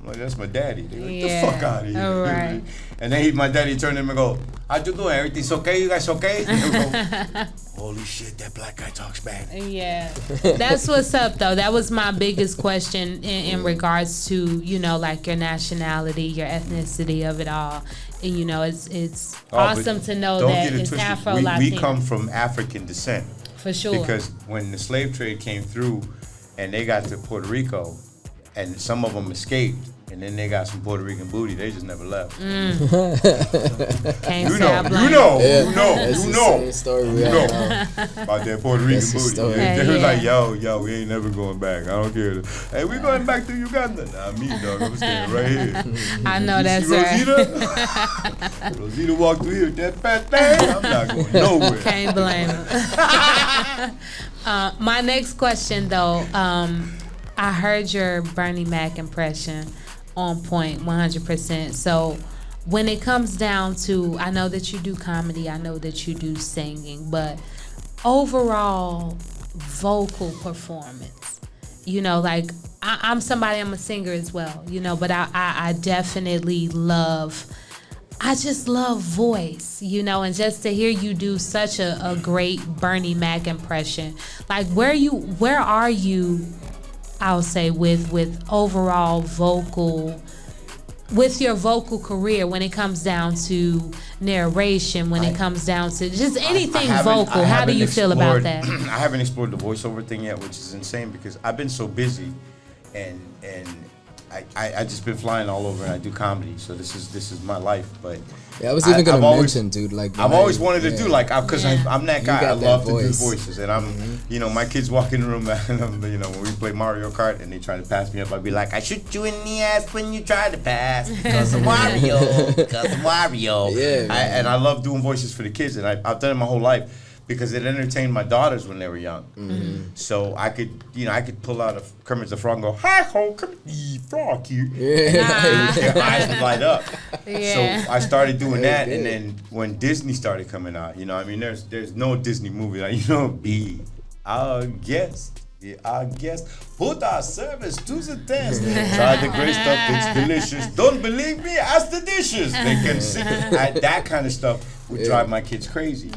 I'm like, that's my daddy. They're like, get the fuck out of here. All right. And then my daddy turned to him and go, how you doing? Everything's okay? You guys okay? And go, holy shit, that black guy talks back. Yeah. That's what's up, though. That was my biggest question in regards to, like your nationality, your ethnicity of it all. And, it's awesome to know that it's Afro-Latino. We come from African descent. For sure. Because when the slave trade came through and they got to Puerto Rico and some of them escaped, And then they got some Puerto Rican booty. They just never left. Can't You say I know, blame you know, you. you know, That's you the know, same story you we know have. about that Puerto Rican That's the booty. story. They was Yeah. like, yo, we ain't never going back. I don't care. Hey, we going back to Uganda. Nah, me, dog. I'm staying right here. I know You that's see right. Rosita? Rosita walked through here with that fat thing. I'm not going nowhere. Can't blame him. My next question, though, I heard your Bernie Mac impression on point 100%. So when it comes down to, I know that you do comedy, I know that you do singing, but overall vocal performance, you know, like I'm somebody, I'm a singer as well, you know, but I definitely I just love voice, you know, and just to hear you do such a great Bernie Mac impression. Like where are you, I'll say, with overall with your vocal career when it comes down to narration, when it comes down to just anything vocal. How do you feel about that? I haven't explored the voiceover thing yet, which is insane because I've been so busy and I just been flying all over and I do comedy, so this is my life. But yeah, I was even gonna mention, dude. Like I've always wanted to do because I'm that guy. I love to do voice. voices, and I'm you know my kids walk in the room and I'm, you know when we play Mario Kart and they try to pass me up, I'd be like, I shoot you in the ass when you try to pass because of Mario, because of Mario. Yeah, and I love doing voices for the kids, and I've done it my whole life. Because it entertained my daughters when they were young, so I could pull out a Kermit the Frog and go, "Hi ho, Kermit the Frog here," and their eyes would light up. Yeah. So I started doing that, and then when Disney started coming out, you know, I mean, there's no Disney movie like, you know, be our guest. Yeah, I guess put our service to the test. Try the great stuff, it's delicious. Don't believe me? Ask the dishes. They can see that kind of stuff would drive my kids crazy.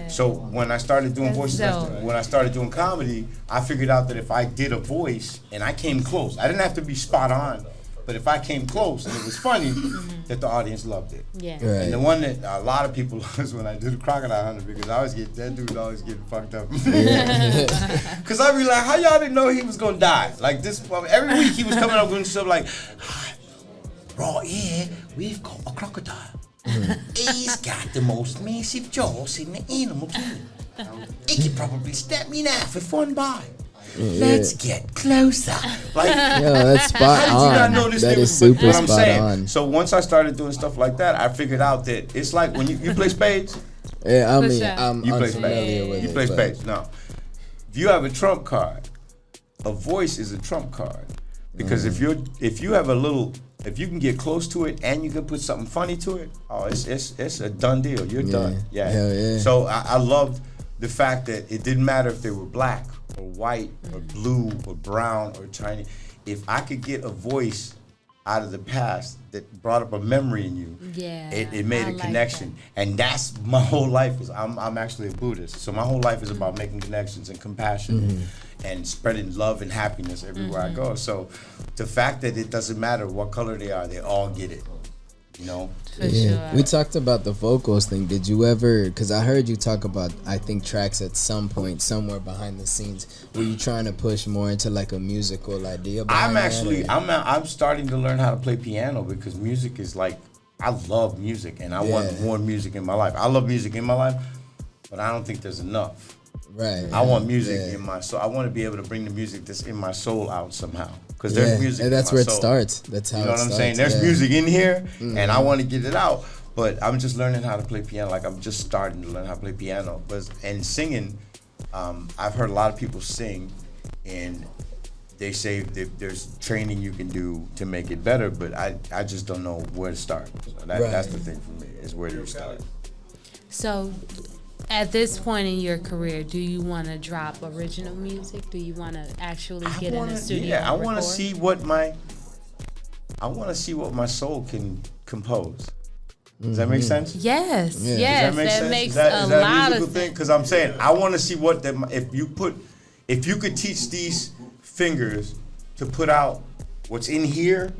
So when I started doing voices, when I started doing comedy, I figured out that if I did a voice and I came close, I didn't have to be spot on, but if I came close and it was funny, that the audience loved it. Yeah. Right. And the one that a lot of people was when I did the Crocodile Hunter, because I always that dude always getting fucked up. Because I'd be like, how y'all didn't know he was gonna die? Like this, every week he was coming up doing stuff like, right here, we've got a crocodile. He's got the most massive jaws in the animal kingdom. He could probably snap me in half with one bite. Let's get closer. Like, that's spot how did you not on. know this That nigga is was super what I'm spot saying? on. So once I started doing stuff like that, I figured out that it's like when you play spades. Yeah, I mean, I'm you play unfamiliar spades. with You it. play but- spades. No, if you have a trump card, a voice is a trump card, because if you have a little. If you can get close to it and you can put something funny to it, it's a done deal. You're done. Yeah. Hell yeah. So I loved the fact that it didn't matter if they were black or white or blue or brown or Chinese. If I could get a voice out of the past that brought up a memory in you, it made a connection. And that's my whole life. I'm actually a Buddhist, so my whole life is about making connections and compassion and spreading love and happiness everywhere I go. So the fact that it doesn't matter what color they are, they all get it. You know? Yeah. We talked about the vocals thing. Did you ever, because I heard you talk about, I think, tracks at some point, somewhere behind the scenes. Were you trying to push more into like a musical idea behind I'm starting to learn how to play piano, because music is like, I love music and I want more music in my life. I love music in my life, but I don't think there's enough. Right. I want music in my soul. I want to be able to bring the music that's in my soul out somehow. Because there's music and that's in my where soul. it starts. That's how you know what I'm starts. saying? There's music in here, and I want to get it out. But I'm just learning how to play piano. Like, I'm just starting to learn how to play piano. And singing, I've heard a lot of people sing, and they say that there's training you can do to make it better, but I just don't know where to start. So that's the thing for me, is where do you start? So, at this point in your career, do you want to drop original music? Do you want to actually get in the studio? Yeah, I want to see what my soul can compose. Does that make sense? Yes, Yeah. yes, Does that make sense? makes Is that a a lot musical of thing? Because I'm saying I want to see what if you could teach these fingers to put out what's in here.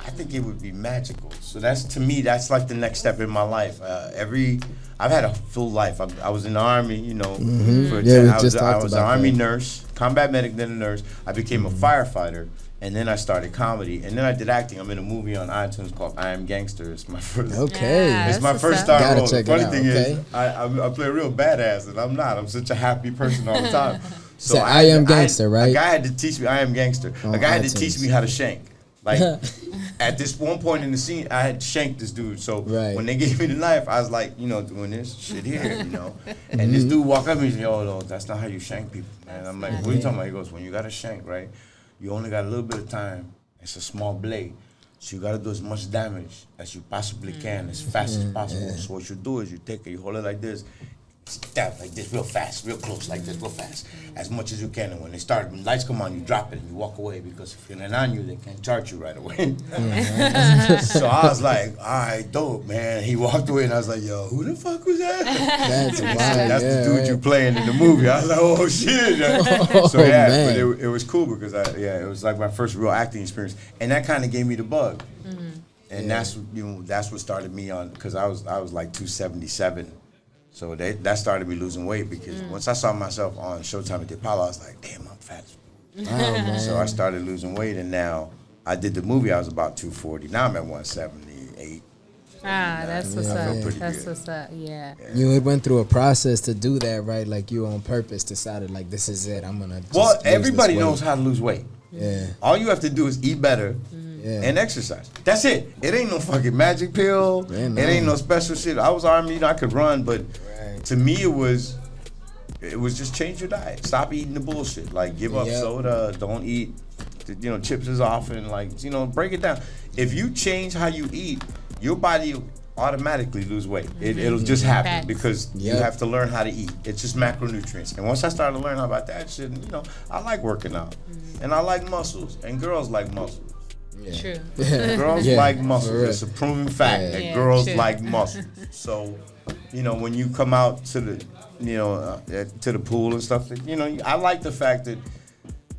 I think it would be magical. So to me, that's like the next step in my life. I've had a full life. I was in the Army, you know. I was an Army nurse, combat medic, then a nurse. I became a firefighter, And then I started comedy, and then I did acting. I'm in a movie on iTunes called I Am Gangster. It's my first. Okay, it's my first star role. The funny thing okay? is, I play a real badass, and I'm not. I'm such a happy person all the time. So I Am Gangster, right? A guy had to teach me I Am Gangster. On A guy had to iTunes. teach me how to shank. Like at this one point in the scene, I had shanked this dude. So when they gave me the knife, I was like, doing this shit here, And this dude walked up to me and said, "Yo, no, that's not how you shank people, man." I'm like, "What are you talking about?" He goes, "When you got a shank, right? You only got a little bit of time. It's a small blade. So you got to do as much damage as you possibly can, as fast as possible. So what you do is you take it, you hold it like this, stab like this real fast, real close like this, real fast, as much as you can. And when when lights come on, you drop it and you walk away because if they're on you, they can't charge you right away." So I was like, "All right, dope, man." He walked away and I was like, "Yo, who the fuck was that?" That's the dude you playing in the movie. I was like, "Oh shit." So but it was cool because it was like my first real acting experience, and that kind of gave me the bug. And that's what started me on, because I was like 277. So that started me losing weight, because once I saw myself on Showtime at the Apollo, I was like, damn, I'm fat. So I started losing weight, and now I did the movie, I was about 240. Now I'm at 178. That's what's I feel up. pretty That's good. what's up. Yeah. You went through a process to do that, right? Like you on purpose decided, like, this is it. I'm gonna. Well, everybody knows how to lose weight. Yeah. All you have to do is eat better and exercise. That's it. It ain't no fucking magic pill. It ain't no special shit. I was Army, I could run, but to me it was just change your diet. Stop eating the bullshit. Like give up soda. Don't eat, chips as often. Like break it down. If you change how you eat, your body will automatically lose weight. It'll just happen because you have to learn how to eat. It's just macronutrients. And once I started learning about that shit, I like working out, and I like muscles, and girls like muscles. True. Girls like muscles. It's a proven fact that girls like muscles. So, when you come out to the, to the pool and stuff, I like the fact that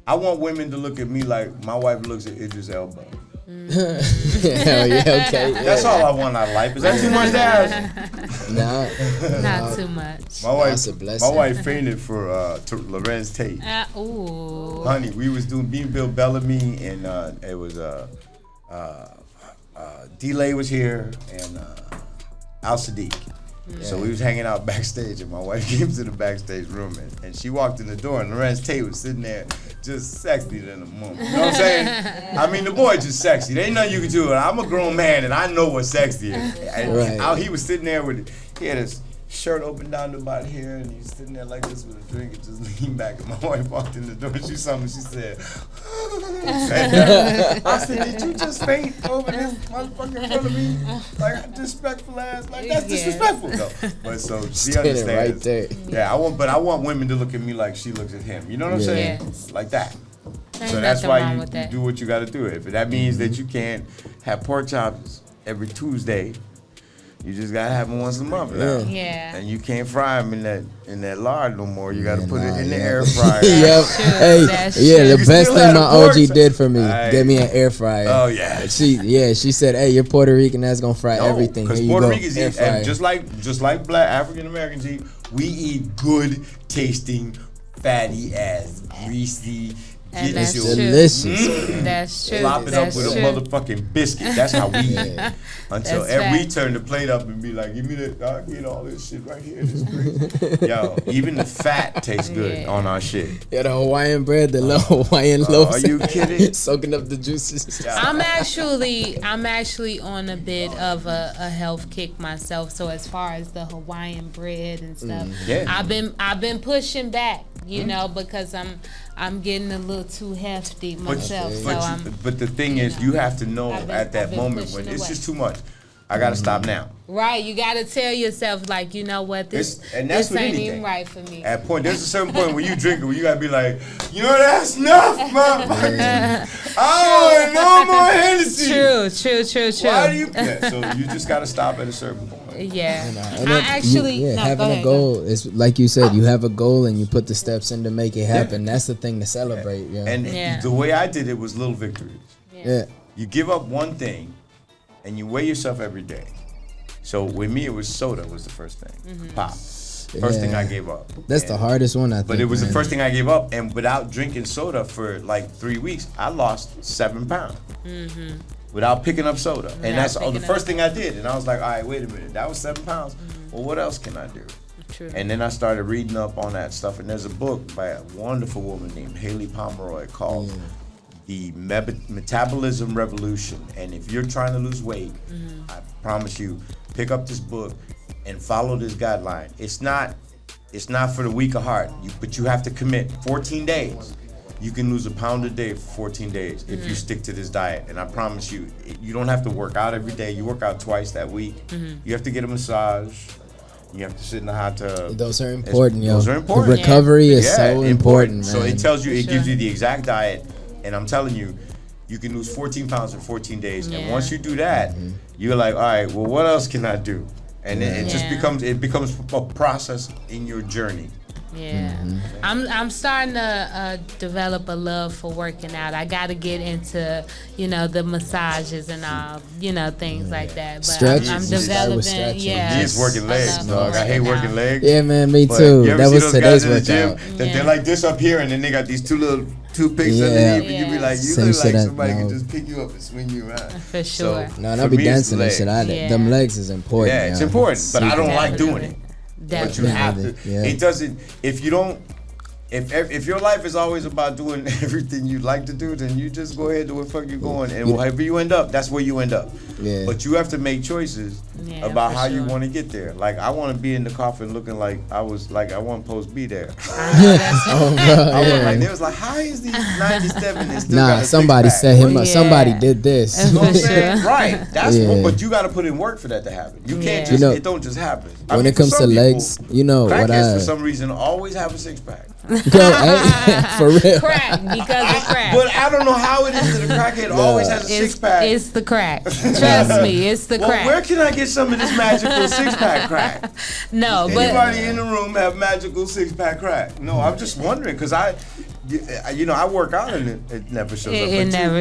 I want women to look at me like my wife looks at Idris Elba. Hell yeah, okay. That's all I want out of life. Is that too much to ask? Not too much. That's a blessing. My wife fainted for Lorenz Tate. Ooh. Honey, we was doing Bill Bellamy, and it was D-Lay was here, and Al Sadiq. So we was hanging out backstage, and my wife came to the backstage room, and she walked in the door, and Lorenz Tate was sitting there just sexy than a moment. You know what I'm saying? I mean, the boy just sexy. There ain't nothing you can do. I'm a grown man, and I know what sexy is. And he was sitting there he had his shirt open down to about here, and he's sitting there like this with a drink and just leaned back. And my wife walked in the door, and she saw me, she said, I said, "Did you just faint over this motherfucker in front of me? Like, disrespectful ass? Like, that's disrespectful." No. But so she understands. Right there. Yeah, I want women to look at me like she looks at him. You know what I'm saying? Yes. Like that. Ain't So that's nothing why wrong you with that. do what you got to do. If that means that you can't have pork chops every Tuesday, you just gotta have them once a month now. Yeah. And you can't fry them in that lard no more. You gotta put it in the air fryer. Yep. Hey, the best thing my OG did for me, gave me an air fryer. Oh yeah. She said, "Hey, you're Puerto Rican. That's gonna fry everything. Here Because you Puerto go. Ricans Air eat, fryer." and just like black African Americans eat, we eat good tasting, fatty ass, greasy. And that's true. Delicious. That's true. Slop it That's up with true. a motherfucking biscuit. That's how we eat. Until That's we fact. turn the plate up and be like, "Give me that, dog, get all this shit right here. This is crazy." Yo, even the fat tastes good on our shit. Yeah, the Hawaiian bread, the little Hawaiian loaves. Are you kidding? Soaking up the juices. I'm actually on a bit of a health kick myself. So as far as the Hawaiian bread and stuff, I've been pushing back, because I'm getting a little too hefty myself. But the thing is, you have to know at that moment when it's just too much. I gotta stop now. Right, you gotta tell yourself, like, you know what, this And that's with ain't anything. even right for me. There's a certain point where you drink it, where you gotta be like, that's enough, motherfucker. I don't want no more Hennessy. True. Why do you? Yeah, so you just gotta stop at a certain point. Yeah. And then having a goal is like you said. You have a goal and you put the steps in to make it happen. That's the thing to celebrate. Yeah. And the way I did it was little victories. Yeah. You give up one thing, and you weigh yourself every day. So with me, it was soda was the first thing. Pop. First thing I gave up. That's the hardest one, I think. But it was man. the first thing I gave up, and without drinking soda for like 3 weeks, I lost 7 pounds. Mm-hmm. Without picking up soda. Without And that's the picking first up. thing I did. And I was like, all right, wait a minute. That was 7 pounds. Well, what else can I do? True. And then I started reading up on that stuff. And there's a book by a wonderful woman named Haley Pomeroy called The Metabolism Revolution. And if you're trying to lose weight, I promise you, pick up this book and follow this guideline. It's not for the weak of heart, but you have to commit 14 days. You can lose a pound a day for 14 days if you stick to this diet. And I promise you, you don't have to work out every day. You work out twice that week. You have to get a massage. You have to sit in the hot tub. Those are important, yo. Those are important. The recovery is so important, man. So it tells you, it gives you the exact diet. And I'm telling you, you can lose 14 pounds in 14 days. And once you do that, you're like, all right, well, what else can I do? And it just becomes a process in your journey. Yeah, I'm starting to develop a love for working out. I got to get into, the massages and all, things like that. But Stretch. I'm developing. Yeah, He is working legs, dog. I hate working legs. Yeah, man, me But too. You ever That see was those today's guys in the workout. gym that they're like this up here, and then they got these two little toothpicks underneath, and you be like, you Same look like shit, somebody no. can just pick you up and swing you around. For sure. No, and I be dancing and shit. Them legs is important. Yeah, it's yo. important, but I don't like Definitely. doing it. But you have to. Yeah. It doesn't. If you don't. If your life is always about doing everything you like to do, then you just go ahead to where the fuck you're going, and wherever you end up, that's where you end up. Yeah. But you have to make choices about how you want to get there. Like I want to be in the coffin looking like I want post be there. Oh, bro, I was yeah. like, they was like, how is these 97 and still Nah, got a somebody six-pack? set him up. Somebody did this. You know what I'm saying? Right. That's Yeah. but you got to put in work for that to happen. You can't You just. know, It don't just happen. when it comes to legs, what crackheads I for some reason always have a 6-pack. for real. Crack because of crack. But I don't know how it is that a crackhead always has a 6-pack. It's the crack. Trust me, it's the crack. Where can I get some of this magical 6-pack crack? No, but anybody in the room have magical 6-pack crack? No, I'm just wondering because I work out and it never shows up. it never,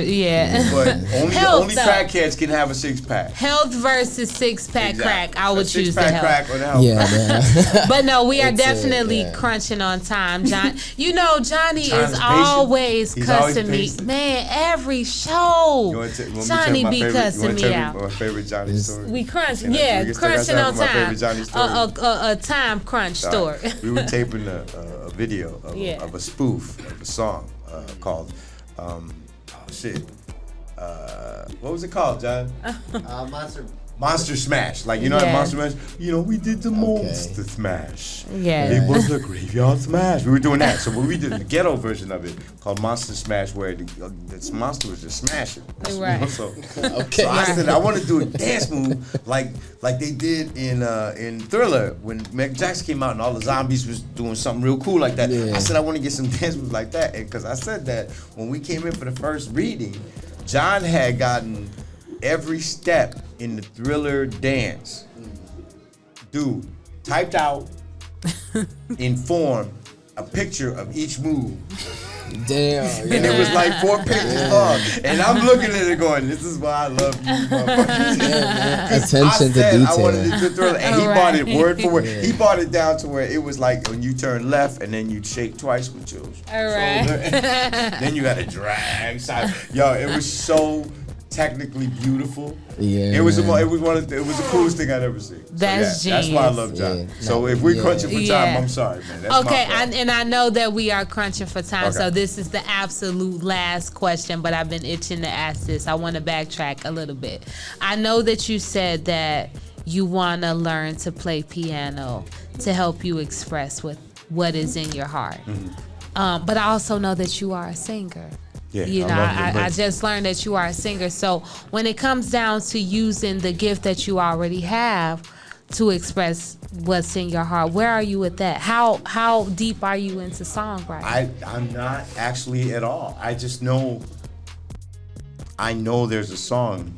But only Health, crackheads can have a 6-pack. health versus 6-pack crack. I would choose the Six-pack health. crack or the health. Yeah, But no, we are It's definitely crunching on time, John. Johnny John's is patient. always He's always cussing me, patient. man. Every show, Johnny be cussing me out. My favorite Johnny story. We crunch, And yeah, we can still crunching talk on about my time. favorite Johnny story. A time crunch story. We were taping a video of, Yeah. of a spoof of a song called what was it called, John? Monster Smash. Like, you know, Yeah. Monster Smash? We did the Monster Smash. Yeah. It was the Graveyard Smash. We were doing that. So we did the ghetto version of it called Monster Smash, where this monster was just smashing. Right. So I said, I want to do a dance move like they did in Thriller when Michael Jackson came out and all the zombies was doing something real cool like that. I said, I want to get some dance moves like that. And because I said that when we came in for the first reading, John had gotten every step in the Thriller dance, dude, typed out in form a picture of each move. Damn. And it was like 4 pages long. And I'm looking at it going, this is why I love you, motherfucker. Attention to I detail. wanted to do Thriller. And he bought it word for word. Yeah. He bought it down to where it was like when you turn left and then you'd shake twice with your shoulder. Then you got to drag side. Yo, it was so technically beautiful. Yeah, it was man. it was the coolest thing I'd ever seen. That's that's why I genius. love John. Yeah. So if we're crunching for time, Yeah. I'm sorry, man. That's Okay, my fault. and I know that we are crunching for time, Okay. so this is the absolute last question, but I've been itching to ask this. I want to backtrack a little bit. I know that you said that you want to learn to play piano to help you express what is in your heart. But I also know that you are a singer. Yeah, I just learned that you are a singer. So when it comes down to using the gift that you already have to express what's in your heart, where are you with that? How deep are you into songwriting? I'm not actually at all. I just know. I know there's a song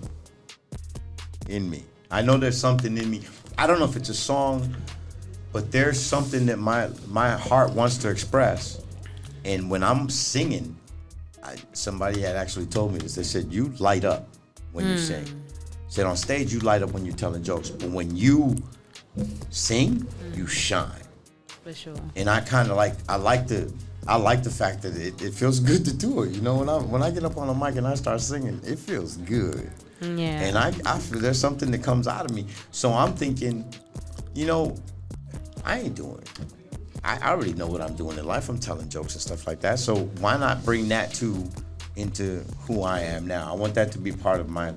in me. I know there's something in me. I don't know if it's a song, but there's something that my heart wants to express. And when I'm singing, somebody had actually told me this. They said, you light up when you sing. Said on stage, you light up when you're telling jokes. But when you sing, you shine. For sure. And I like the fact that it feels good to do it. You know, when I get up on the mic and I start singing, it feels good. Yeah. And I feel there's something that comes out of me. So I'm thinking, you know, I ain't doing it. I already know what I'm doing in life. I'm telling jokes and stuff like that. So why not bring that into who I am now? I want that to be part of my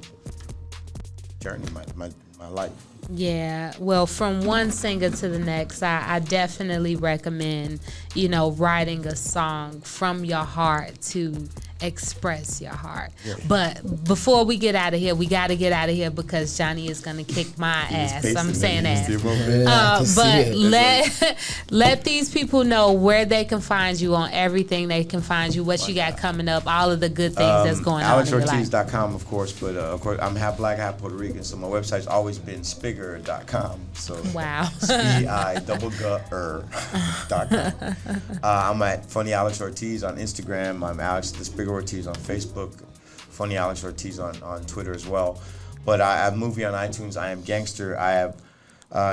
journey, my life. Yeah, well, from one singer to the next, I definitely recommend, you know, writing a song from your heart to express your heart. Yeah. But before we get out of here, we got to get out of here because Johni is going to kick my ass. I'm saying ass. But let these people know where they can find you on everything they can find you, what you got coming up, all of the good things that's going on in your life. AlexOrtiz.com, of course, but of course, I'm half black, half Puerto Rican, so my website's always been Spigger.com. So wow. SPIGGER.com. I'm at Funny Alex Ortiz on Instagram. I'm Alex the Spigger Ortiz on Facebook, Funny Alex Ortiz on Twitter as well. But I have a movie on iTunes, I Am Gangster. I have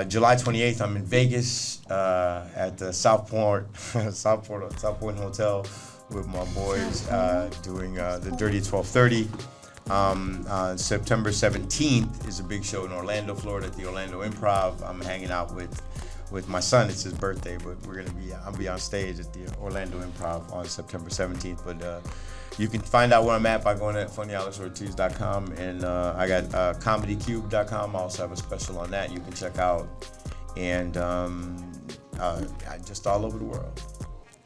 July 28th, I'm in Vegas at the South Point Hotel with my boys doing the Dirty 1230. September 17th is a big show in Orlando, Florida at the Orlando Improv. I'm hanging out with my son. It's his birthday, but I'll be on stage at the Orlando Improv on September 17th. But you can find out where I'm at by going to funnyalexortiz.com, and I got comedycube.com. I also have a special on that you can check out, and just all over the world.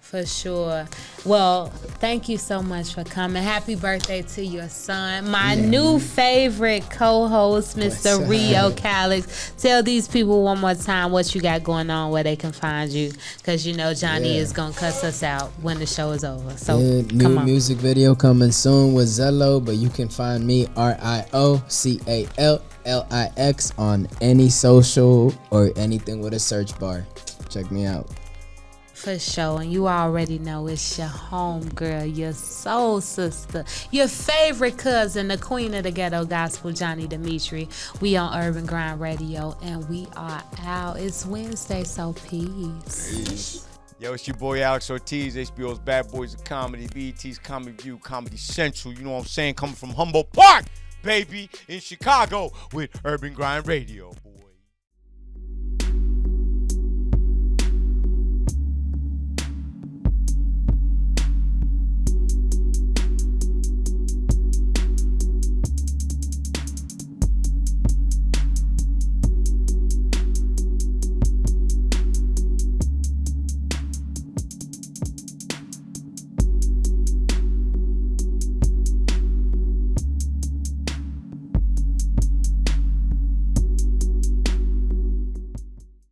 For sure. Well, thank you so much for coming. Happy birthday to your son. My new favorite co-host, Mr. Rio Calix. Tell these people one more time what you got going on, where they can find you. Because you know Johni is going to cuss us out when the show is over. So new music video coming soon with Zello, but you can find me RIOCALLIX on any social or anything with a search bar. Check me out. For sure, and you already know it's your home girl, your soul sister, your favorite cousin, the queen of the ghetto gospel, Johni Demeatri. We on Urban Grind Radio, and we are out. It's Wednesday, so peace. Yo, it's your boy Alex Ortiz, HBO's Bad Boys of Comedy, BET's Comedy View, Comedy Central. You know what I'm saying? Coming from Humboldt Park, baby, in Chicago with Urban Grind Radio.